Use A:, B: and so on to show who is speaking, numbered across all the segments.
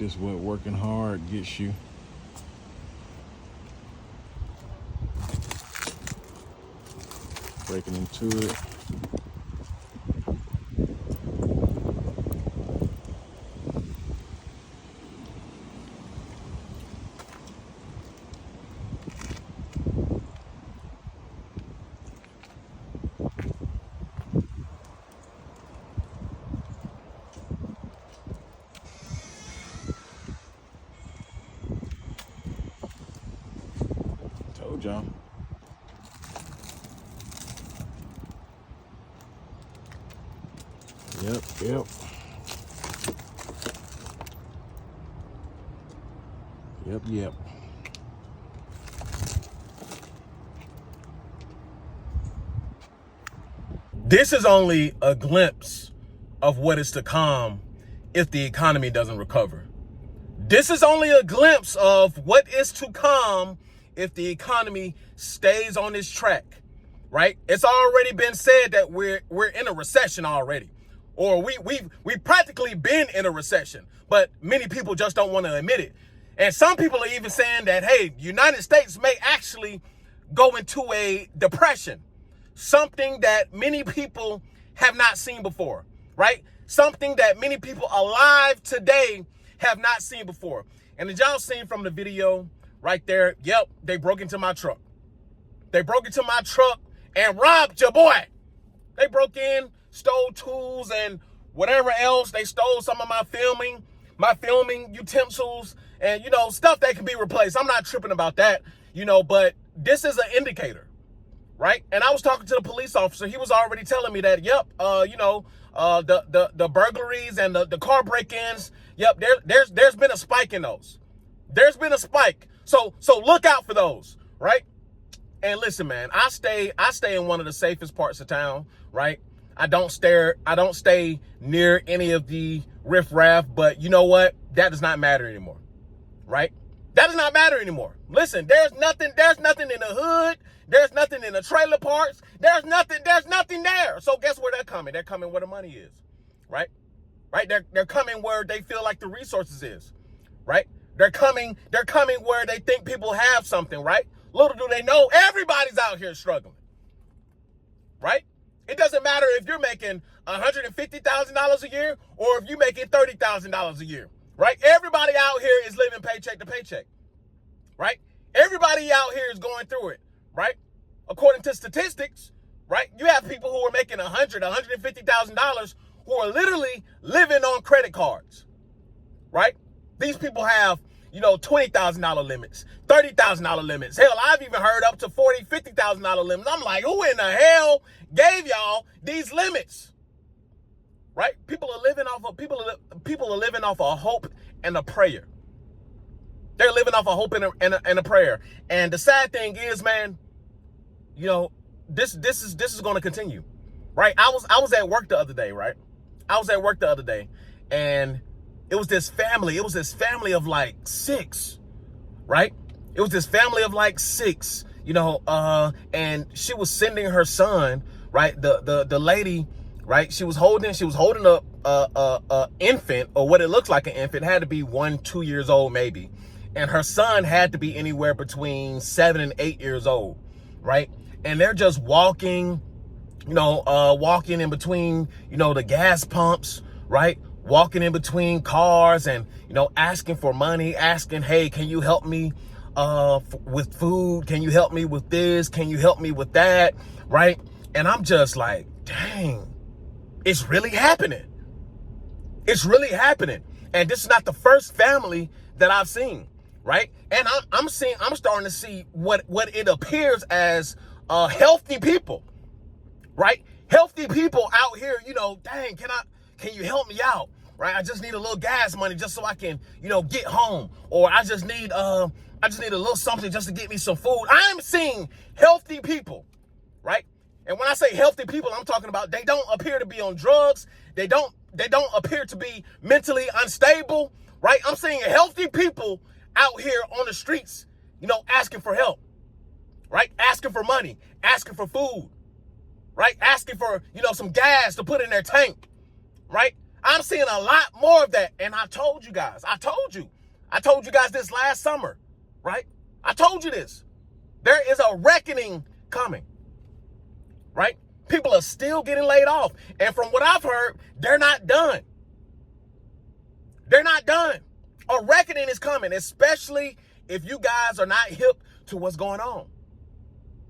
A: This is what working hard gets you. Breaking into it. Told y'all. Yep.
B: This is only a glimpse of what is to come if the economy doesn't recover. This is only a glimpse of what is to come if the economy stays on this track, right? It's already been said that we're in a recession already, or we've practically been in a recession, but many people just don't want to admit it. And some people are even saying that, hey, the United States may actually go into a depression, something that many people have not seen before, right? Something that many people alive today have not seen before. And as y'all seen from the video right there, yep, they broke into my truck. They broke into my truck and robbed your boy. They broke in, stole tools and whatever else. They stole some of my filming utensils and, stuff that can be replaced. I'm not tripping about that, but this is an indicator, right? And I was talking to the police officer. He was already telling me that, yep, the burglaries and the car break-ins, yep, there's been a spike in those. There's been a spike. So look out for those, right? And listen, man, I stay in one of the safest parts of town, right? I don't stay near any of the riffraff, but you know what? That does not matter anymore, right? That does not matter anymore. Listen, there's nothing in the hood. There's nothing in the trailer parks. There's nothing there. So guess where they're coming? They're coming where the money is, right? Right? They're coming where they feel like the resources is, right? They're coming where they think people have something, right? Little do they know, everybody's out here struggling, right? It doesn't matter if you're making $150,000 a year or if you're making $30,000 a year, right? Everybody out here is living paycheck to paycheck, right? Everybody out here is going through it, right? According to statistics, right? You have people who are making $150,000 who are literally living on credit cards, right? These people have, $20,000 limits, $30,000 limits. Hell, I've even heard up to $40,000, $50,000 limits. I'm like, who in the hell gave y'all these limits? Right? People are living off of hope and a prayer. They're living off of hope and a prayer. And the sad thing is, man, this is going to continue, right? I was at work the other day, right? And it was this family of like six, right? It was this family of like six, and she was sending her son, right? The lady, right? She was holding up a infant, or what it looks like an infant. It had to be 1-2 years old maybe. And her son had to be anywhere between 7 and 8 years old, right? And they're just walking in between, the gas pumps, right? Walking in between cars and, asking for money, asking, hey, can you help me with food? Can you help me with this? Can you help me with that? Right? And I'm just like, dang, it's really happening. It's really happening. And this is not the first family that I've seen, right? And I'm starting to see what it appears as healthy people, right? Healthy people out here, dang, can you help me out? Right? I just need a little gas money just so I can, get home. Or I just need a little something just to get me some food. I'm seeing healthy people, right? And when I say healthy people, I'm talking about they don't appear to be on drugs. They don't appear to be mentally unstable, right? I'm seeing healthy people out here on the streets, asking for help, right? Asking for money, asking for food, right? Asking for, some gas to put in their tank, right? I'm seeing a lot more of that. And I told you guys this last summer, right? I told you this. There is a reckoning coming, right? People are still getting laid off. And from what I've heard, they're not done. They're not done. A reckoning is coming, especially if you guys are not hip to what's going on.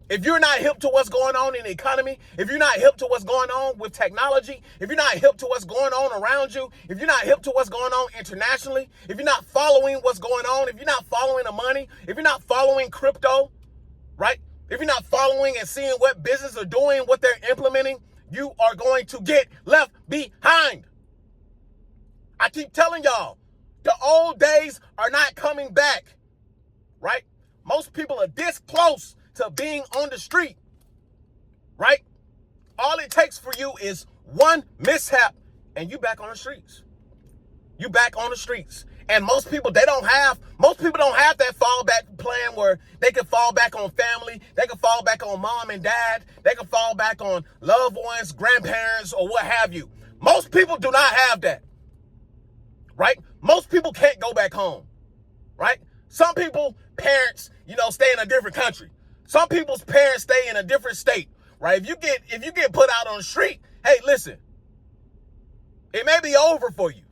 B: If you're not hip to what's going on in the economy, if you're not hip to what's going on with technology, if you're not hip to what's going on around you, if you're not hip to what's going on internationally, if you're not following what's going on, if you're not following the money, if you're not following crypto, right? If you're not following and seeing what businesses are doing, what they're implementing, you are going to get left behind. I keep telling y'all, the old days are not coming back, right? Most people are this close to being on the street, right? All it takes for you is one mishap and you back on the streets. You back on the streets. And most people don't have that fallback plan where they can fall back on family, they can fall back on mom and dad, they can fall back on loved ones, grandparents, or what have you. Most people do not have that, right? Most people can't go back home, right? Some people, parents, stay in a different country. Some people's parents stay in a different state, right? If you get put out on the street, hey, listen, it may be over for you,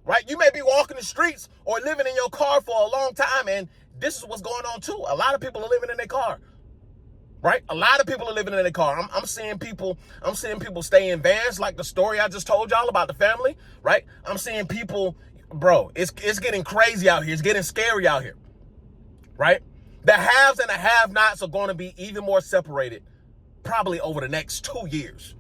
B: right? You may be walking the streets or living in your car for a long time, and this is what's going on too. A lot of people are living in their car, right? A lot of people are living in their car. I'm seeing people stay in vans, like the story I just told y'all about the family, right? I'm seeing people, bro, it's getting crazy out here. It's getting scary out here, right? The haves and the have-nots are going to be even more separated probably over the next 2 years,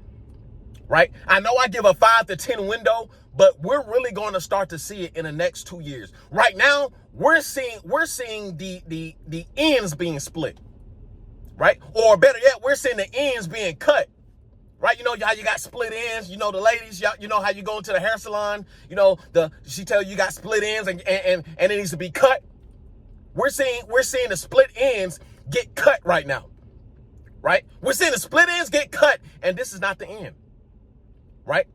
B: right? I know I give a 5 to 10 window, but we're really going to start to see it in the next 2 years. Right now, we're seeing the ends being split, right? Or better yet, we're seeing the ends being cut, right? You know how you got split ends. The ladies, you know how you go into the hair salon. She tell you got split ends and it needs to be cut. We're seeing the split ends get cut right now, right? We're seeing the split ends get cut, and this is not the end, right?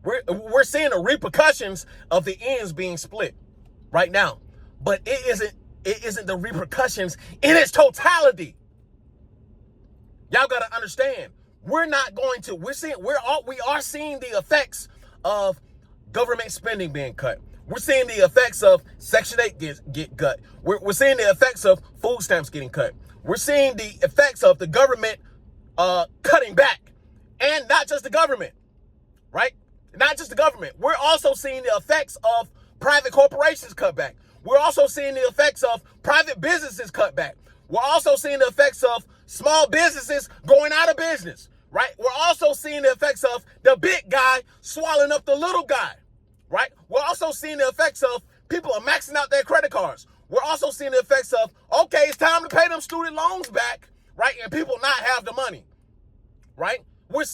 B: We're seeing the repercussions of the ends being split right now, but it isn't the repercussions in its totality. Y'all got to understand. We are seeing the effects of government spending being cut. We're seeing the effects of Section 8 get cut. We're seeing the effects of food stamps getting cut. We're seeing the effects of the government cutting back. And not just the government, right? Not just the government. We're also seeing the effects of private corporations cut back. We're also seeing the effects of private businesses cut back. We're also seeing the effects of small businesses going out of business, right? We're also seeing the effects of the big guy swallowing up the little guy. Right? We're also seeing the effects of people are maxing out their credit cards. We're also seeing the effects of, okay, it's time to pay them student loans back, right? And people not have the money, right? We're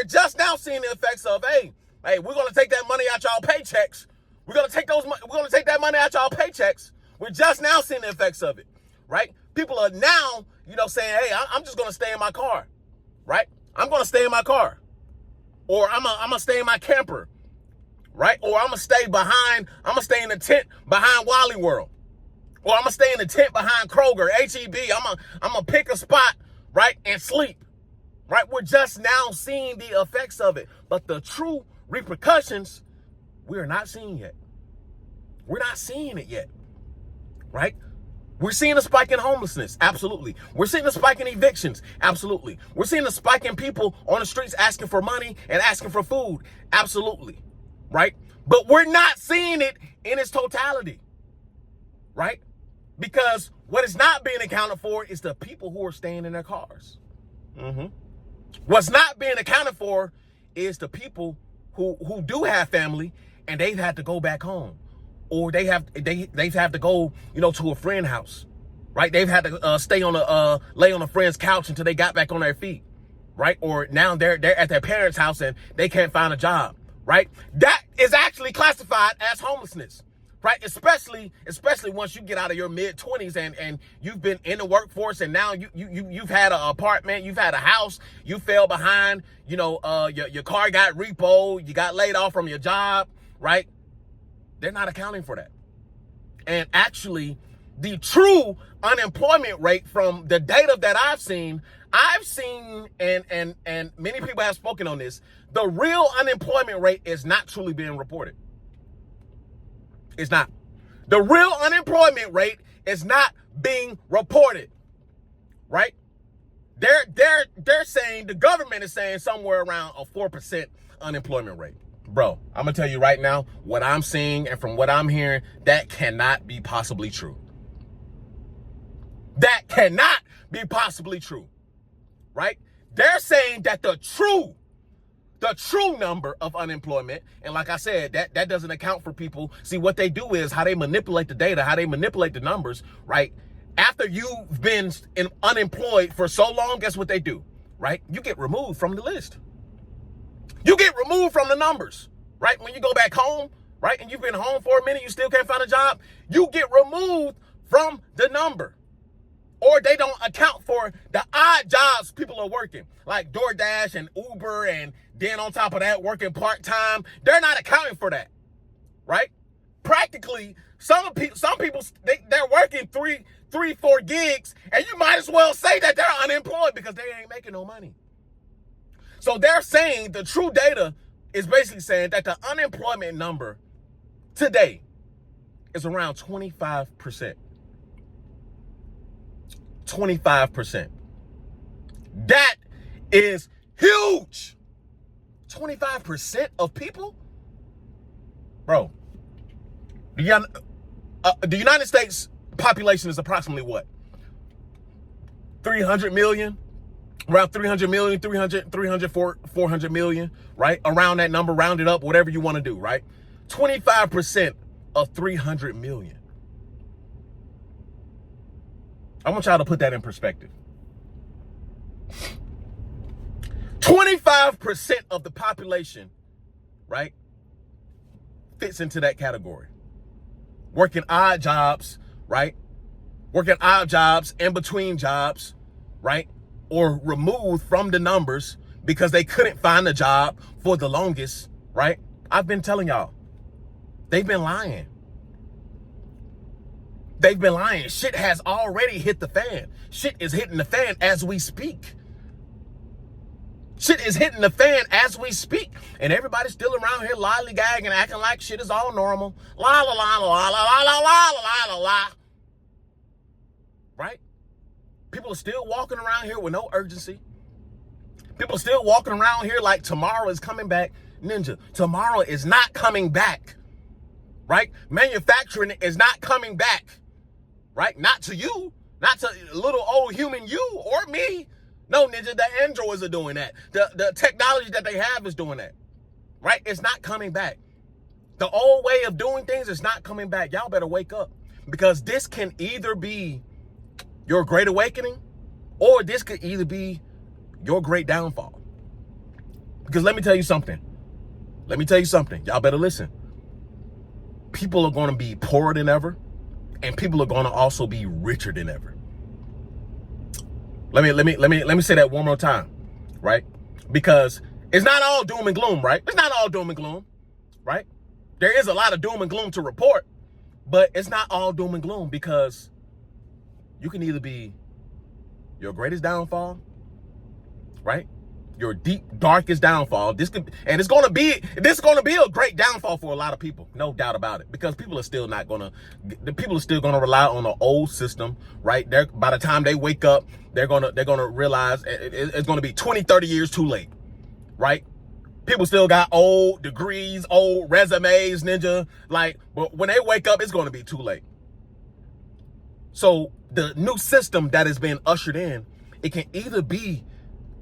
B: just now seeing the effects of, hey, we're gonna take that money out y'all paychecks. We're gonna take that money out y'all paychecks. We're just now seeing the effects of it, right? People are now, saying, hey, I'm just gonna stay in my car, right? I'm gonna stay in my car, or I'm gonna stay in my camper. Right? Or I'm going to stay in the tent behind Wally World. Or I'm going to stay in the tent behind Kroger, HEB. I'm going to pick a spot, right, and sleep. Right? We're just now seeing the effects of it. But the true repercussions, we're not seeing yet. We're not seeing it yet. Right? We're seeing a spike in homelessness. Absolutely. We're seeing a spike in evictions. Absolutely. We're seeing a spike in people on the streets asking for money and asking for food. Absolutely. Right? But we're not seeing it in its totality, right? Because what is not being accounted for is the people who are staying in their cars. What's not being accounted for is the people who do have family and they've had to go back home, or they've had to go, to a friend's house, right? They've had to lay on a friend's couch until they got back on their feet, right? Or now they're at their parents' house and they can't find a job. Right? That is actually classified as homelessness, right? Especially once you get out of your mid-20s and you've been in the workforce, and now you've had an apartment, you've had a house, you fell behind, your car got repoed, you got laid off from your job, right? They're not accounting for that. And actually, the true unemployment rate from the data that I've seen, and many people have spoken on this, the real unemployment rate is not truly being reported. It's not. The real unemployment rate is not being reported, right? They're saying, the government is saying somewhere around a 4% unemployment rate. Bro, I'm gonna tell you right now, what I'm seeing and from what I'm hearing, that cannot be possibly true. That cannot be possibly true, right? They're saying that the true number of unemployment, and like I said, that doesn't account for people. See, what they do is how they manipulate the data, how they manipulate the numbers, right? After you've been unemployed for so long, guess what they do, right? You get removed from the list. You get removed from the numbers, right? When you go back home, right, and you've been home for a minute, you still can't find a job, you get removed from the number. Or they don't account for the odd jobs people are working, like DoorDash and Uber, and then on top of that, working part-time. They're not accounting for that, right? Practically, some people, they're working three, 4 gigs, and you might as well say that they're unemployed because they ain't making no money. So they're saying the true data is basically saying that the unemployment number today is around 25%. 25%. That is huge. 25% of people? Bro, the United States population is approximately what? 300 million? Around 300 million, 400 million, right? Around that number, round it up, whatever you want to do, right? 25% of 300 million. I want y'all to put that in perspective. 25% of the population, right, fits into that category. Working odd jobs, right? Working odd jobs, in between jobs, right? Or removed from the numbers because they couldn't find a job for the longest, right? I've been telling y'all, they've been lying. They've been lying. Shit has already hit the fan. Shit is hitting the fan as we speak. Shit is hitting the fan as we speak. And everybody's still around here lollygagging, acting like shit is all normal. La la la la la la la la la la la. Right? People are still walking around here with no urgency. People are still walking around here like tomorrow is coming back. Ninja, tomorrow is not coming back. Right? Manufacturing is not coming back. Right? Not to you. Not to little old human you or me. No, Ninja, the androids are doing that. The technology that they have is doing that. Right? It's not coming back. The old way of doing things is not coming back. Y'all better wake up. Because this can either be your great awakening, or this could either be your great downfall. Because let me tell you something. Y'all better listen. People are going to be poorer than ever, and people are going to also be richer than ever. Let me say that one more time, right? Because it's not all doom and gloom, right? It's not all doom and gloom, right? There is a lot of doom and gloom to report, but it's not all doom and gloom, because you can either be your greatest downfall, right? Your deep, darkest downfall. This is gonna be a great downfall for a lot of people, no doubt about it. Because people are still gonna rely on the old system, right? By the time they wake up, they're gonna realize it's gonna be 20, 30 years too late, right? People still got old degrees, old resumes, Ninja. But when they wake up, it's gonna be too late. So the new system that is being ushered in, it can either be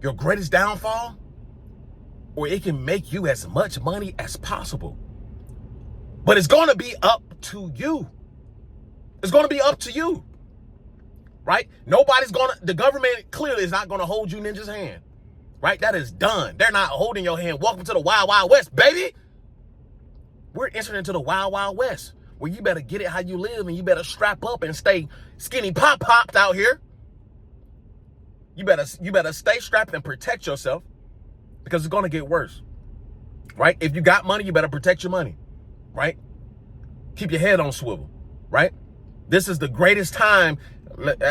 B: your greatest downfall, or it can make you as much money as possible. But it's going to be up to you. It's going to be up to you, right? The government clearly is not going to hold you, Ninja's hand, right? That is done. They're not holding your hand. Welcome to the Wild Wild West, baby. We're entering into the Wild Wild West, where you better get it how you live, and you better strap up and stay skinny popped out here. You better stay strapped and protect yourself, because it's going to get worse, right? If you got money, you better protect your money, right? Keep your head on swivel, right? This is the greatest time.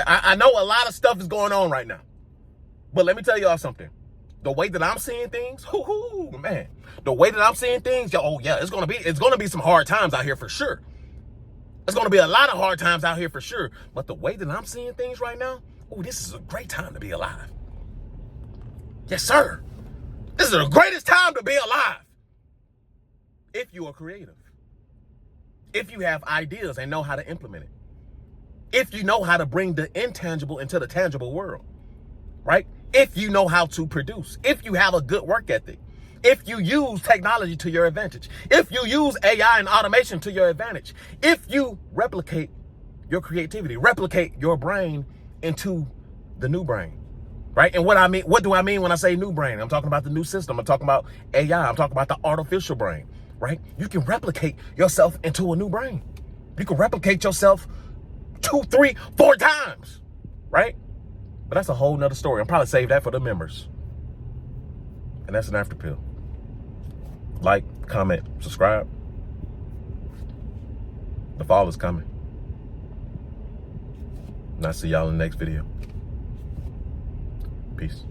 B: I know a lot of stuff is going on right now, but let me tell y'all something. The way that I'm seeing things, man, the way that I'm seeing things, it's gonna be some hard times out here for sure. There's gonna be a lot of hard times out here for sure. But the way that I'm seeing things right now, this is a great time to be alive. Yes, sir. This is the greatest time to be alive. If you are creative, if you have ideas and know how to implement it, if you know how to bring the intangible into the tangible world, right? If you know how to produce, if you have a good work ethic, if you use technology to your advantage, if you use AI and automation to your advantage, if you replicate your creativity, replicate your brain into the new brain, right? And what do I mean when I say new brain? I'm talking about the new system. I'm talking about AI. I'm talking about the artificial brain, right? You can replicate yourself into a new brain. You can replicate yourself 2, 3, 4 times, right? But that's a whole nother story. I'm probably save that for the members. And that's an after pill. Like, comment, subscribe. The fall is coming. And I'll see y'all in the next video. Peace.